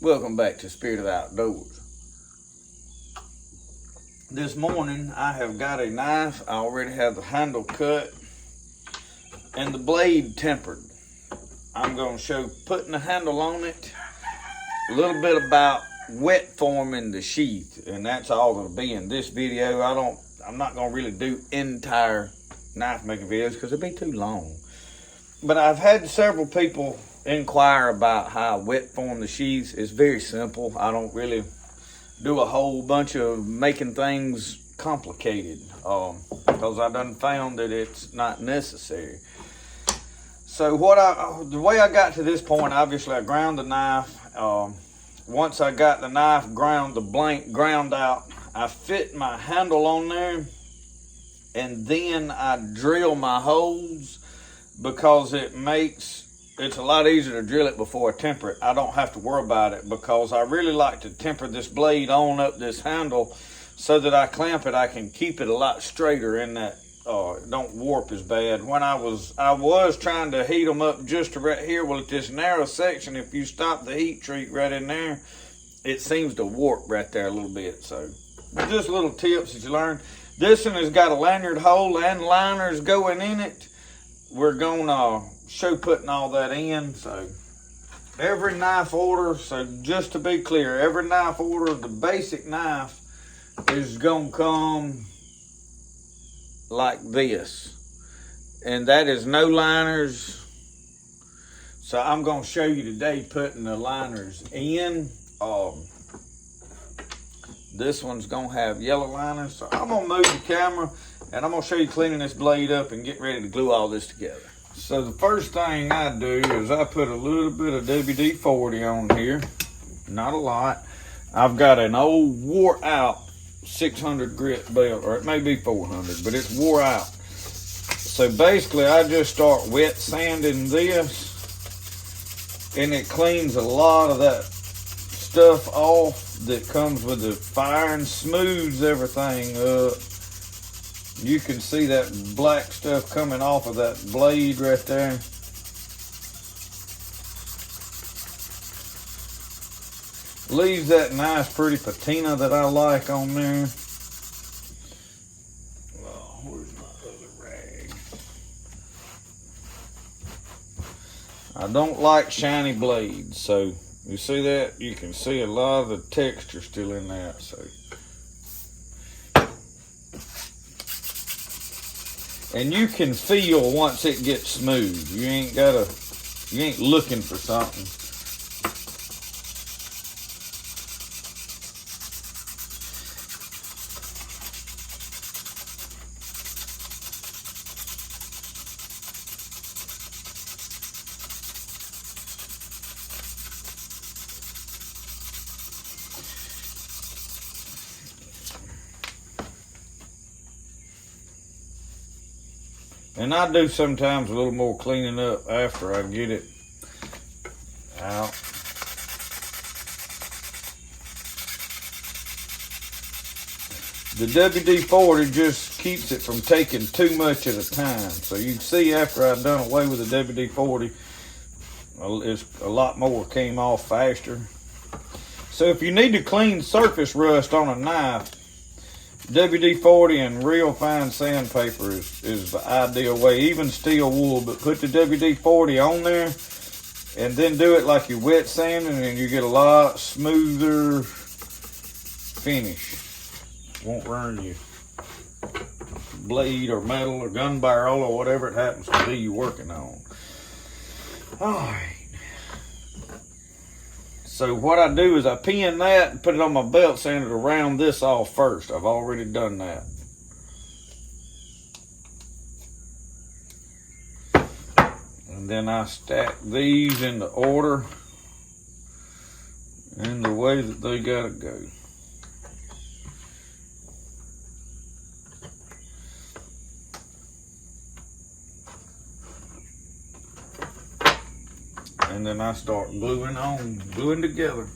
Welcome back to Spirit of the Outdoors. This morning I have got a knife. I already have the handle cut and the blade tempered. I'm going to show putting the handle on it, a little bit about wet forming the sheath, and that's all it'll be in this video. I'm not going to really do entire knife making videos because it'd be too long. But I've had several people inquire about how I wet form the sheaths. It's very simple. I don't really do a whole bunch of making things complicated because I done found that it's not necessary. So the way I got to this point, obviously I ground the knife. Once I got the knife ground, the blank ground out, I fit my handle on there, and then I drill my holes because it's a lot easier to drill it before I temper it. I don't have to worry about it because I really like to temper this blade on up this handle so that I clamp it, I can keep it a lot straighter in that it don't warp as bad. When I was trying to heat them up just to right here, well, at this narrow section, if you stop the heat treat right in there, it seems to warp right there a little bit. So just little tips that you learn. This one has got a lanyard hole and liners going in it. We're gonna show putting all that in. So every knife order, so just to be clear, every knife order, the basic knife is gonna come like this, and that is no liners. So I'm gonna show you today putting the liners in. This one's gonna have yellow liners, so I'm gonna move the camera and I'm gonna show you cleaning this blade up and get ready to glue all this together. So the first thing I do is I put a little bit of WD-40 on here, not a lot. I've got an old wore out 600 grit belt, or it may be 400, but it's wore out. So basically I just start wet sanding this, and it cleans a lot of that stuff off that comes with the fire and smooths everything up. You can see that black stuff coming off of that blade right there. Leaves that nice pretty patina that I like on there. Oh, where's my other rag? I don't like shiny blades, so you see that? You can see a lot of the texture still in that. So, and you can feel once it gets smooth. You ain't looking for something. And I do sometimes a little more cleaning up after I get it out. The WD-40 just keeps it from taking too much at a time. So you can see after I've done away with the WD-40, it's a lot more came off faster. So if you need to clean surface rust on a knife, WD-40 and real fine sandpaper is the ideal way, even steel wool, but put the WD-40 on there and then do it like you're wet sanding, and you get a lot smoother finish. Won't ruin your blade or metal or gun barrel or whatever it happens to be you're working on. All right. So what I do is I pin that and put it on my belt sander to round this off first. I've already done that. And then I stack these in the order in the way that they gotta go. And then I start gluing together.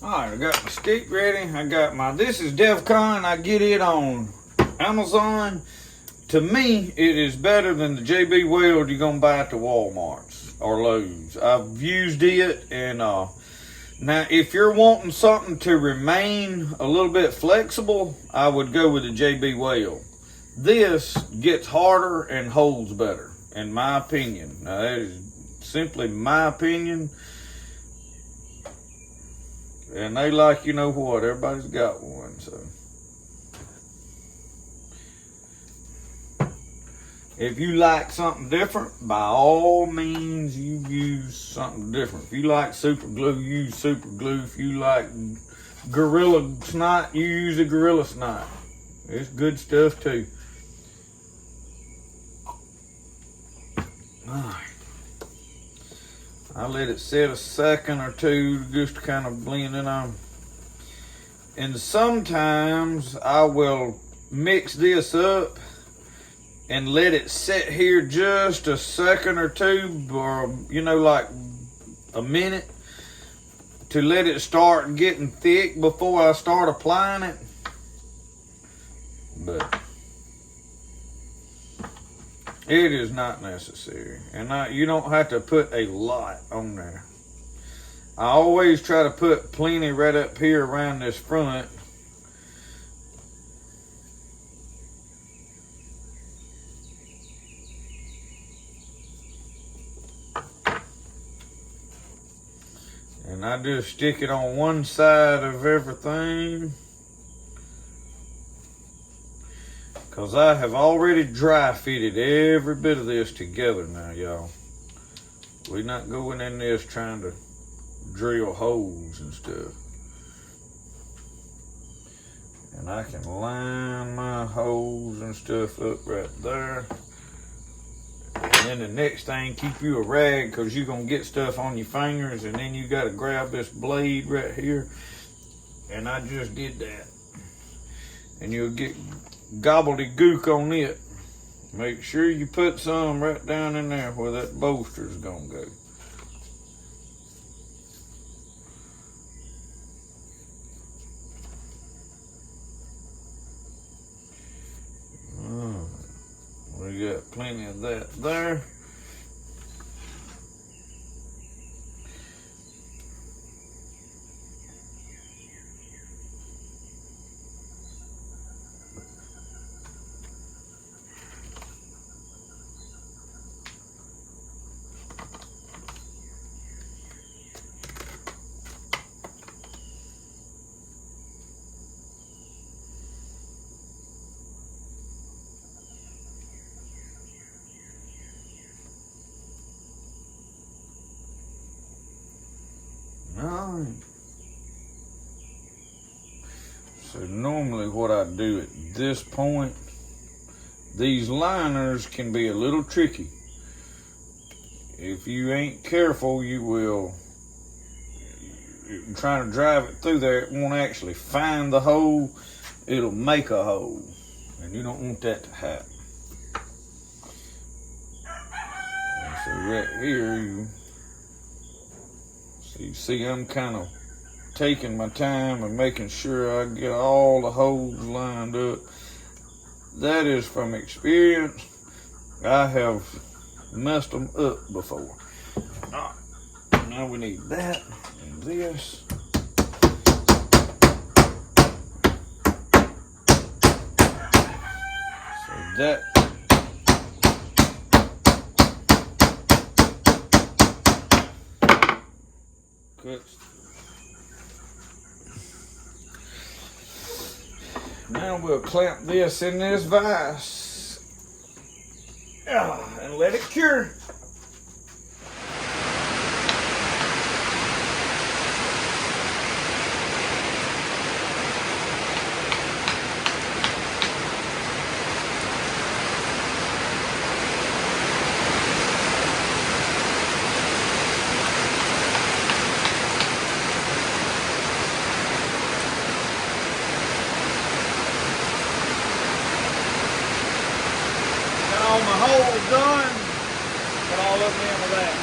All right, I got my stick ready. I got this is DEFCON. I get it on Amazon. to me, it is better than the JB Weld you're going to buy at the Walmarts or Lowe's. I've used it, and now if you're wanting something to remain a little bit flexible, I would go with the JB Weld. This gets harder and holds better, in my opinion. Now, that is simply my opinion. And they like, you know what, everybody's got one, so. If you like something different, by all means, you use something different. If you like super glue, use super glue. If you like Gorilla Snot, you use a Gorilla Snot. It's good stuff too. Alright. I let it sit a second or two just to kind of blend it on. And sometimes I will mix this up and let it sit here just a second or two, or you know, like a minute, to let it start getting thick before I start applying it. But it is not necessary, and you don't have to put a lot on there. I always try to put plenty right up here around this front. And I just stick it on one side of everything, because I have already dry fitted every bit of this together now, y'all. We're not going in this trying to drill holes and stuff. And I can line my holes and stuff up right there. And then the next thing, keep you a rag, because you're going to get stuff on your fingers, and then you got to grab this blade right here. And I just did that. And you'll get gobbledygook on it. Make sure you put some right down in there where that bolster's going to go. We got plenty of that there. Alright. So normally what I do at this point, these liners can be a little tricky. If you ain't careful, you will, trying to drive it through there, it won't actually find the hole, it'll make a hole. And you don't want that to happen. And so right here, you see I'm kind of taking my time and making sure I get all the holes lined up. That is from experience. I have messed them up before. All right, now we need that and this. So that cuts. Now we'll clamp this in this vise and let it cure. All my holes done, put all of them in with that.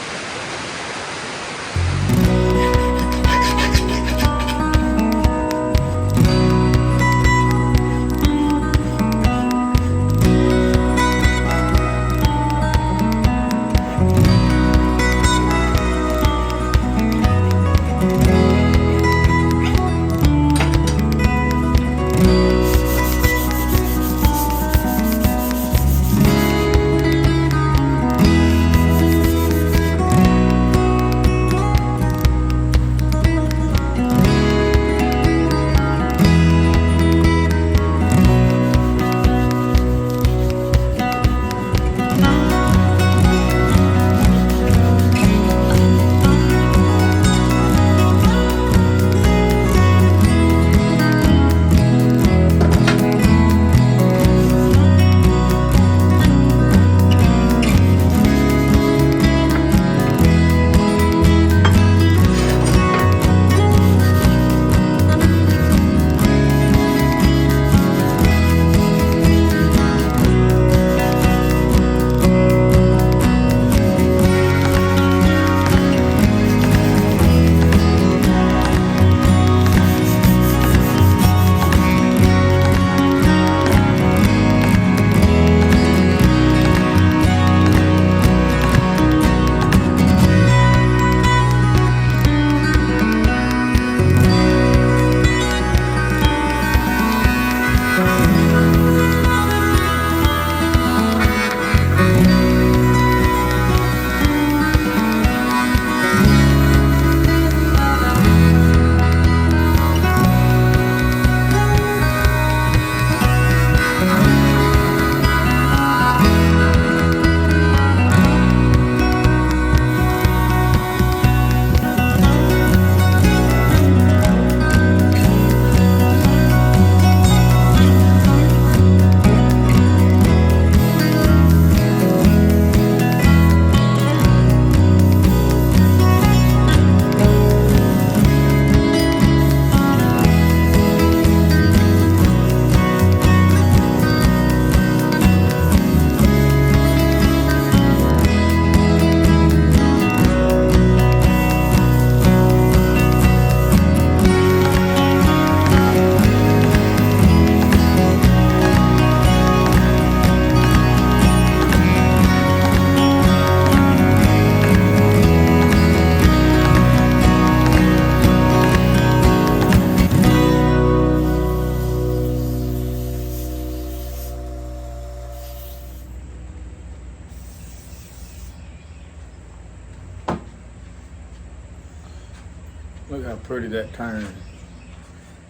pretty that turn.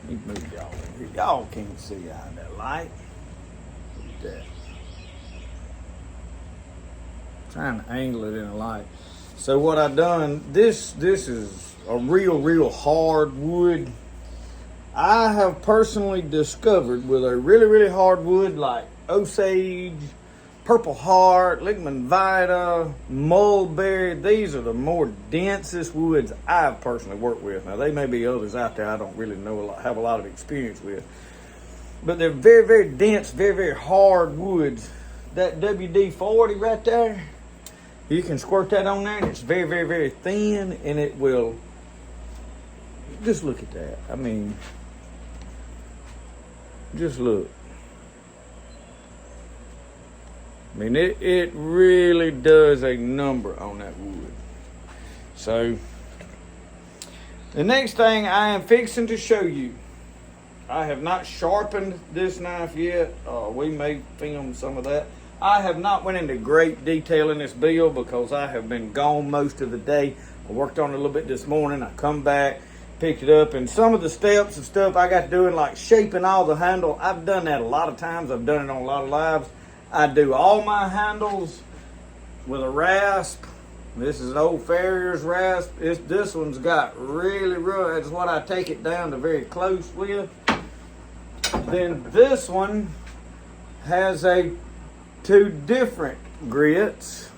Let me move y'all in here. Y'all can't see out of that light. Look at that. Trying to angle it in a light. So what I done, this is a real hard wood. I have personally discovered with a really hard wood like Osage, Purple Heart, Ligman Vita, Mulberry, these are the more densest woods I've personally worked with. Now they may be others out there I don't really know have a lot of experience with. But they're very dense, very hard woods. That WD-40 right there, you can squirt that on there and it's very thin, and it will, just look at that. I mean, just look. I mean, it really does a number on that wood. So, the next thing I am fixing to show you, I have not sharpened this knife yet. We may film some of that. I have not went into great detail in this build because I have been gone most of the day. I worked on it a little bit this morning. I come back, picked it up, and some of the steps and stuff I got doing, like shaping all the handle, I've done that a lot of times. I've done it on a lot of lives. I do all my handles with a rasp. This is an old Farrier's rasp. This one's got really rough. That's what I take it down to very close with. Then this one has two different grits,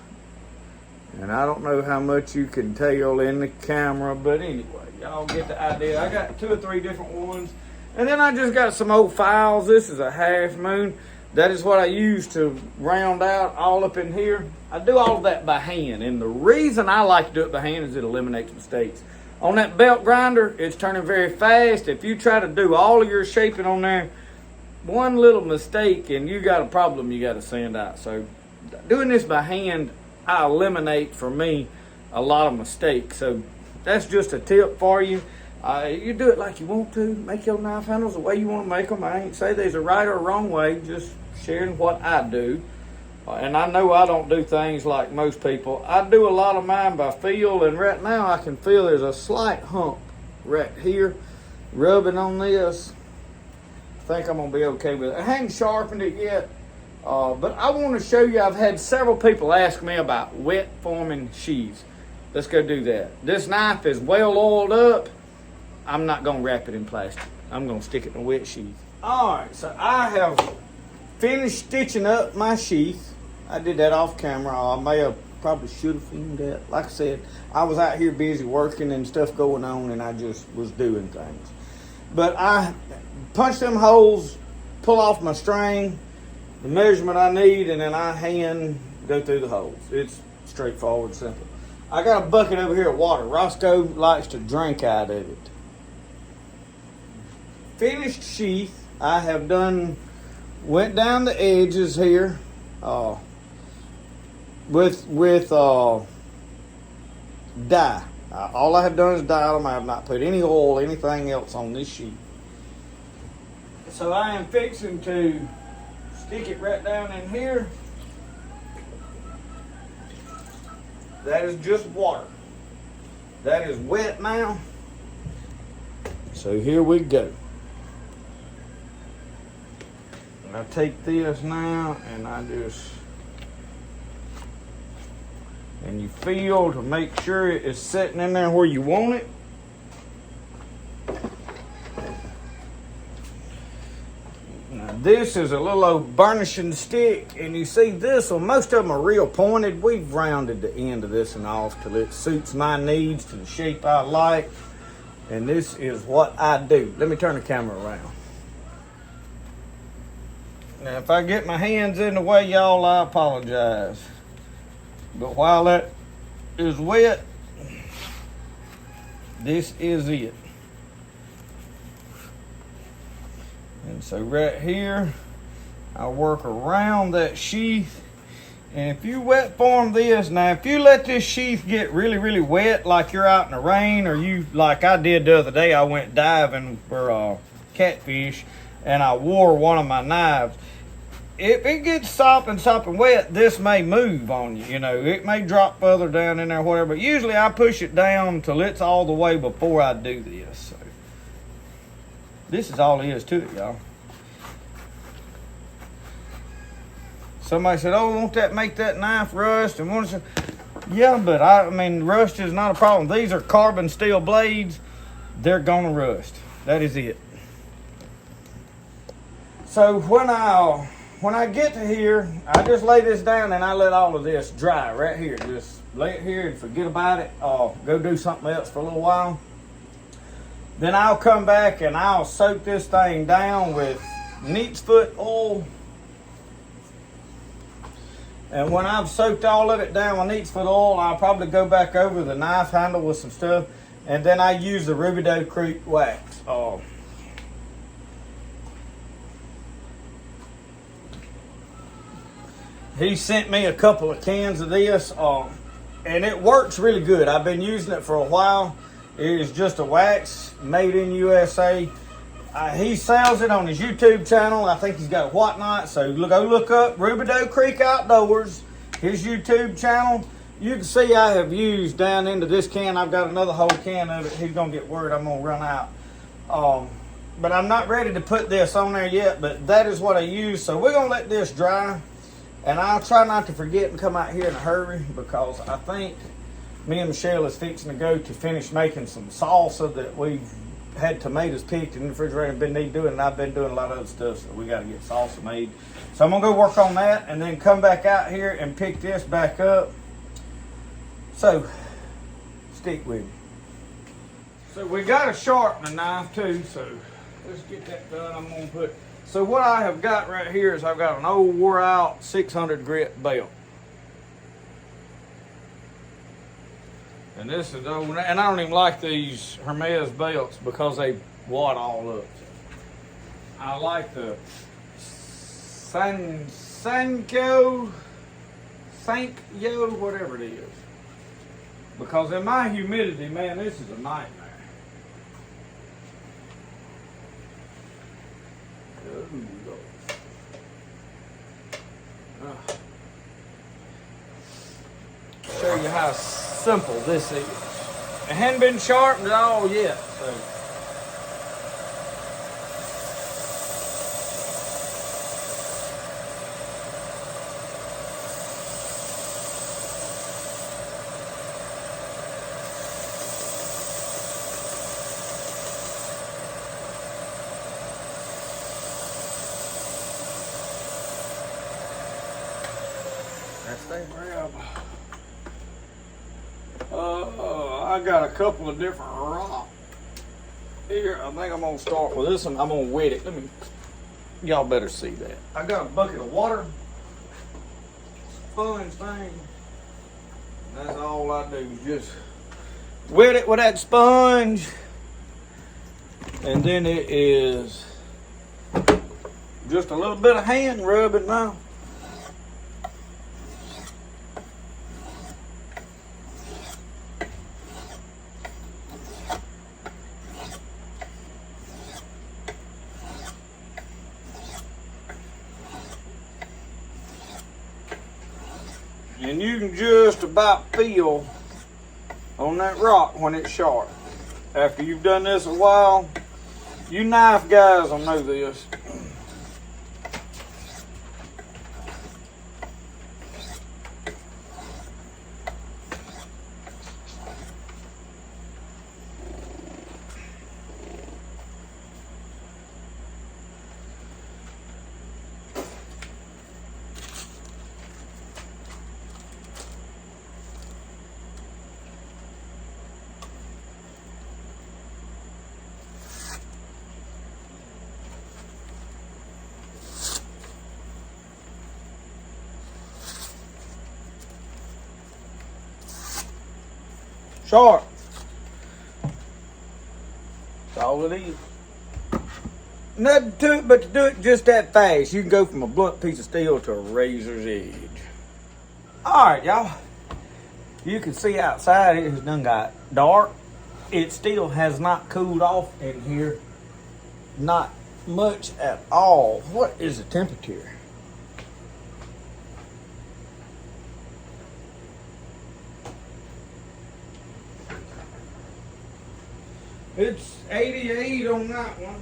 and I don't know how much you can tell in the camera, but anyway, y'all get the idea. I got 2 or 3 different ones, and then I just got some old files. This is a half moon. That is what I use to round out all up in here. I do all of that by hand, and the reason I like to do it by hand is it eliminates mistakes. On that belt grinder, it's turning very fast. If you try to do all of your shaping on there, one little mistake and you got a problem you got to sand out. So doing this by hand, I eliminate for me a lot of mistakes. So that's just a tip for you. You do it like you want to. Make your knife handles the way you want to make them. I ain't say there's a right or wrong way, just sharing what I do. And I know I don't do things like most people. I do a lot of mine by feel, and right now I can feel there's a slight hump right here. Rubbing on this, I think I'm going to be okay with it. I haven't sharpened it yet, but I want to show you, I've had several people ask me about wet forming sheaths. Let's go do that. This knife is well oiled up. I'm not going to wrap it in plastic. I'm going to stick it in a wet sheath. All right, so I have finished stitching up my sheath. I did that off camera. I probably should have filmed that. Like I said, I was out here busy working and stuff going on, and I just was doing things. But I punch them holes, pull off my string, the measurement I need, and then I hand go through the holes. It's straightforward, simple. I got a bucket over here of water. Roscoe likes to drink out of it. Finished sheath, I have went down the edges here with dye. All I have done is dye them. I have not put any oil, anything else on this sheet. So I am fixing to stick it right down in here. That is just water. That is wet now. So here we go. And I take this now and I just, and you feel to make sure it is sitting in there where you want it. Now this is a little old burnishing stick, and you see this one, most of them are real pointed. We've rounded the end of this one off till it suits my needs to the shape I like. And this is what I do. Let me turn the camera around. Now if I get my hands in the way, y'all, I apologize. But while that is wet, this is it. And so right here, I work around that sheath. And if you wet form this, now if you let this sheath get really wet, like you're out in the rain, or you, like I did the other day, I went diving for catfish and I wore one of my knives. if it gets sopping wet, this may move on you, you know. It may drop further down in there, whatever. But usually I push it down till it's all the way before I do this. So this is all there is to it, y'all. Somebody said, oh, won't that make that knife rust? And one said, yeah, but I mean, rust is not a problem. These are carbon steel blades. They're gonna rust. That is it. So when I get to here, I just lay this down and I let all of this dry right here. Just lay it here and forget about it. Go do something else for a little while. Then I'll come back and I'll soak this thing down with neat's foot oil. And when I've soaked all of it down with neat's foot oil, I'll probably go back over the knife handle with some stuff. And then I use the Rubidoux Creek wax. He sent me a couple of cans of this, and it works really good. I've been using it for a while. It is just a wax made in USA. He sells it on his YouTube channel. I think he's got a whatnot. So go look up Rubidoux Creek Outdoors, his YouTube channel. You can see I have used down into this can. I've got another whole can of it. He's gonna get worried I'm gonna run out. But I'm not ready to put this on there yet, but that is what I use. So we're gonna let this dry. And I'll try not to forget and come out here in a hurry, because I think me and Michelle is fixing to go to finish making some salsa that we've had tomatoes picked in the refrigerator and been doing, and I've been doing a lot of other stuff, so we got to get salsa made. So I'm going to go work on that and then come back out here and pick this back up. So, stick with me. So we got a sharpening knife too, so let's get that done. I'm going to put... So what I have got right here is I've got an old wore out 600 grit belt. And this is old, and I don't even like these Hermes belts because they wad all up. I like the Sankyo, whatever it is. Because in my humidity, man, this is a nightmare. Show you how simple this is. It hadn't been sharpened at all yet. So. I got a couple of different rocks here. I think I'm gonna start with this one. I'm gonna wet it. Y'all better see that. I got a bucket of water, sponge thing. That's all I do, just wet it with that sponge. And then it is just a little bit of hand rubbing now. And you can just about feel on that rock when it's sharp. After you've done this a while, you knife guys will know this. Sharp. That's all it is. Nothing to it but to do it just that fast. You can go from a blunt piece of steel to a razor's edge. Alright, y'all. You can see outside it has done got dark. It still has not cooled off in here. Not much at all. What is the temperature? It's 88 on that one.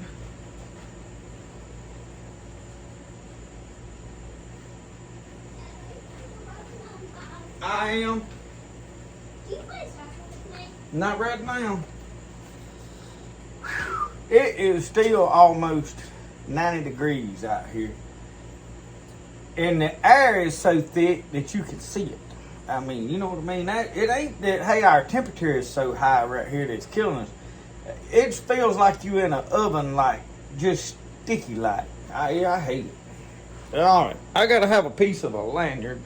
I am. Not right now. It is still almost 90 degrees out here. And the air is so thick that you can see it. I mean, you know what I mean? It ain't that, hey, our temperature is so high right here that's killing us. It feels like you in an oven, like, just sticky like. I hate it. All right, I got to have a piece of a lanyard.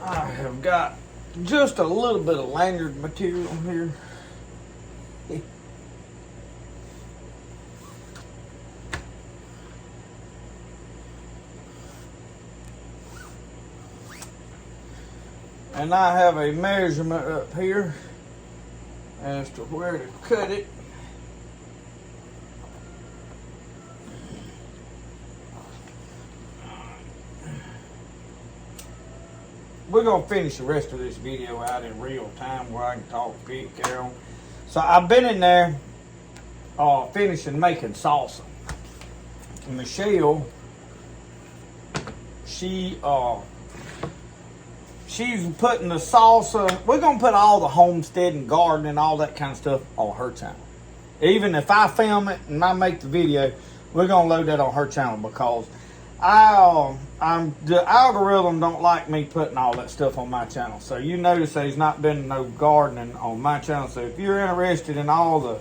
I have got just a little bit of lanyard material here. And I have a measurement up here as to where to cut it. We're going to finish the rest of this video out in real time where I can talk quick, Carol. So I've been in there finishing making salsa. Michelle, she's putting the salsa. We're going to put all the homestead and garden and all that kind of stuff on her channel. Even if I film it and I make the video, we're going to load that on her channel because the algorithm don't like me putting all that stuff on my channel. So you notice there's not been no gardening on my channel. So if you're interested in all the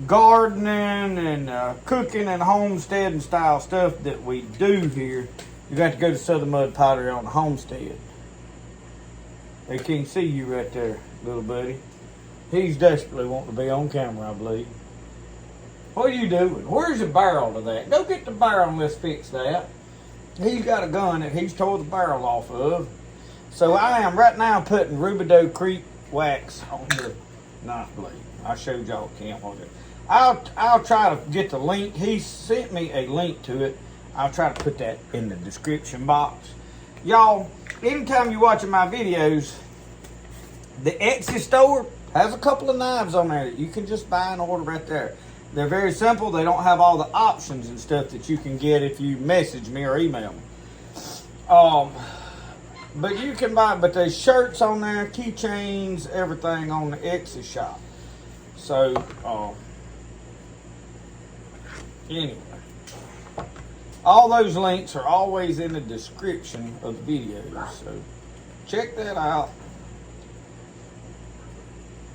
gardening and cooking and homesteading style stuff that we do here, you got to go to Southern Mud Pottery on the homestead. They can't see you right there, little buddy. He's desperately wanting to be on camera, I believe. What are you doing? Where's the barrel to that? Go get the barrel and let's fix that. He's got a gun that he's tore the barrel off of. So I am right now putting Rubidoux Creek wax on the knife blade. I showed y'all can't hold it. I'll try to get the link. He sent me a link to it. I'll try to put that in the description box. Y'all, anytime you're watching my videos, the Etsy store has a couple of knives on there that you can just buy and order right there. They're very simple. They don't have all the options and stuff that you can get if you message me or email me. But you can buy, but there's shirts on there, keychains, everything on the Etsy shop. So, anyway, all those links are always in the description of the videos. So, check that out.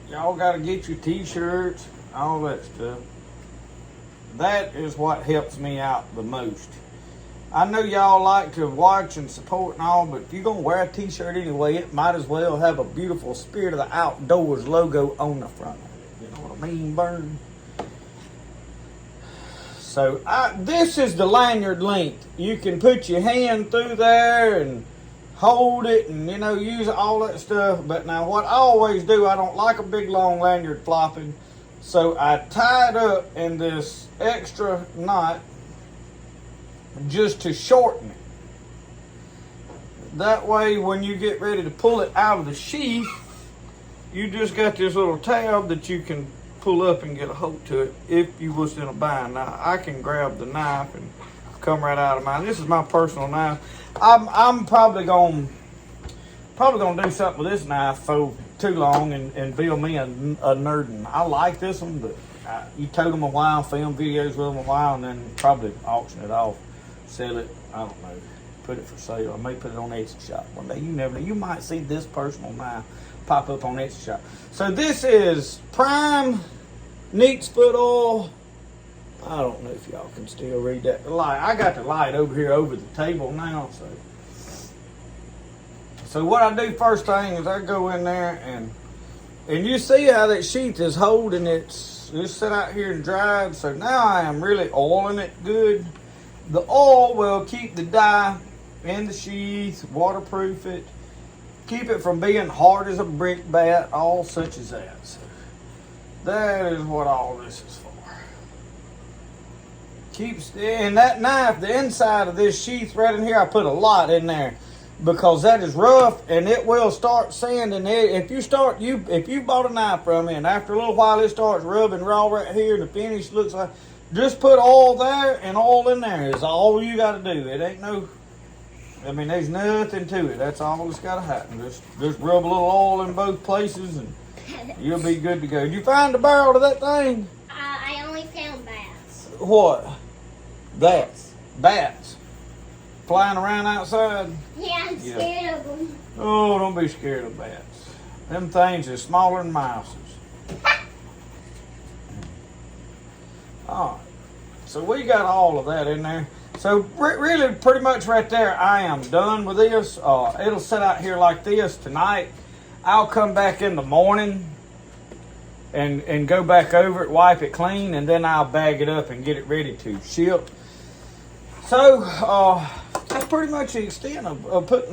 Y'all got to get your t-shirts, all that stuff. That is what helps me out the most. I know y'all like to watch and support and all, but if you're going to wear a t-shirt anyway, it might as well have a beautiful Spirit of the Outdoors logo on the front of it. You know what I mean, Burn? So, this is the lanyard length. You can put your hand through there and hold it and, you know, use all that stuff. But now what I always do, I don't like a big long lanyard flopping. So I tie it up in this extra knot just to shorten it. That way when you get ready to pull it out of the sheath, you just got this little tab that you can pull up and get a hold to it if you was in a bind. Now I can grab the knife and come right out of mine. This is my personal knife. I'm probably gonna do something with this knife for too long and build me a nerdin. I like this one, but you tote them a while, film videos with them a while, and then probably auction it off, sell it. I don't know, put it for sale. I may put it on Etsy shop one day. You never know. You might see this personal knife pop up on Etsy shop. So this is Prime Neat's Foot Oil. I don't know if y'all can still read that. The light. I got the light over here over the table now, So what I do first thing is I go in there and you see how that sheath is holding it's just sit out here and dried. So now I am really oiling it good. The oil will keep the dye in the sheath, waterproof it, keep it from being hard as a brick bat, all such as that. So that is what all this is for. And that knife, the inside of this sheath right in here, I put a lot in there. because that is rough and it will start sanding it. If you bought a knife from me and after a little while it starts rubbing raw right here and the finish looks like, just put oil there and oil in there is all you got to do. It ain't no, I mean, there's nothing to it. That's all that's got to happen. Just rub a little oil in both places and you'll be good to go. Did you find the barrel to that thing? I only found bats. What? Bats. Flying around outside? Yeah, I'm scared of them. Oh, don't be scared of bats. Them things are smaller than mouses. All right. So we got all of that in there. So really, pretty much right there, I am done with this. It'll sit out here like this tonight. I'll come back in the morning and go back over it, wipe it clean, and then I'll bag it up and get it ready to ship. So that's pretty much the extent of putting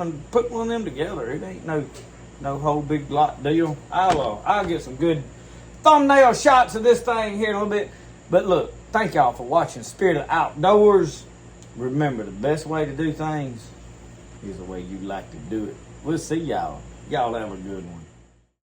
one of them together. It ain't no whole big lot deal. I'll get some good thumbnail shots of this thing here in a little bit. But look, thank y'all for watching Spirit of Outdoors. Remember, the best way to do things is the way you like to do it. We'll see y'all. Y'all have a good one.